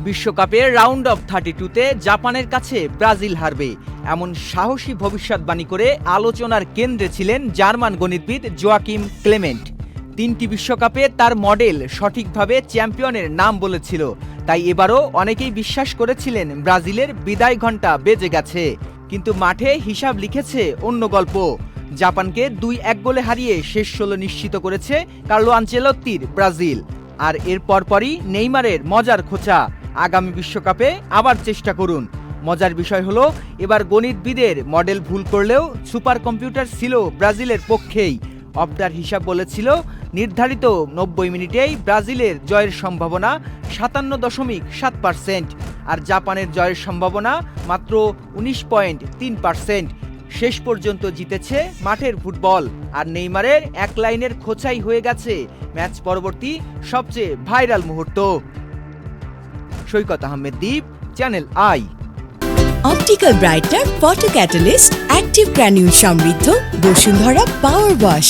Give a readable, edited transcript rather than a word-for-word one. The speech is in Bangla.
বিশ্বকাপের রাউন্ড অফ 32-তে জাপানের কাছে ব্রাজিল হারবে এমন সাহসী ভবিষ্যৎবাণী করে আলোচনার কেন্দ্রে ছিলেন জার্মান গণিতবিদ জোয়াকিম ক্লেমেন্ট। 3টি বিশ্বকাপে তার মডেল সঠিকভাবে চ্যাম্পিয়নের নাম বলেছিল, তাই এবারও অনেকেই বিশ্বাস করেছিলেন ব্রাজিলের বিদায় ঘণ্টা বেজে গেছে। কিন্তু মাঠে হিসাব লিখেছে অন্য গল্প। জাপানকে 2-1 গোলে হারিয়ে শেষ 16 নিশ্চিত করেছে কার্লো আনচেলত্তির ব্রাজিল। আর এর পরপরই নেইমারের মজার খোঁচা, আগামী বিশ্বকাপে আবার চেষ্টা করুন। মজার বিষয় হলো, এবার গণিতবিদের মডেল ভুল করলেও সুপার কম্পিউটার ছিল ব্রাজিলের পক্ষেই। অপটার হিসাব বলেছিল নির্ধারিত 90 মিনিটেই ব্রাজিলের জয়ের সম্ভাবনা 57.7%, আর জাপানের জয়ের সম্ভাবনা মাত্র 19.3%। শেষ পর্যন্ত জিতেছে মাঠের ফুটবল, আর নেইমারের এক লাইনের খোঁচাই হয়ে গেছে ম্যাচ পরবর্তী সবচেয়ে ভাইরাল মুহূর্ত। Saikat Ahmed Deep, channel I. Optical brightener photo catalyst active granule সমৃদ্ধ বসুন্ধরা পাওয়ার ওয়াশ।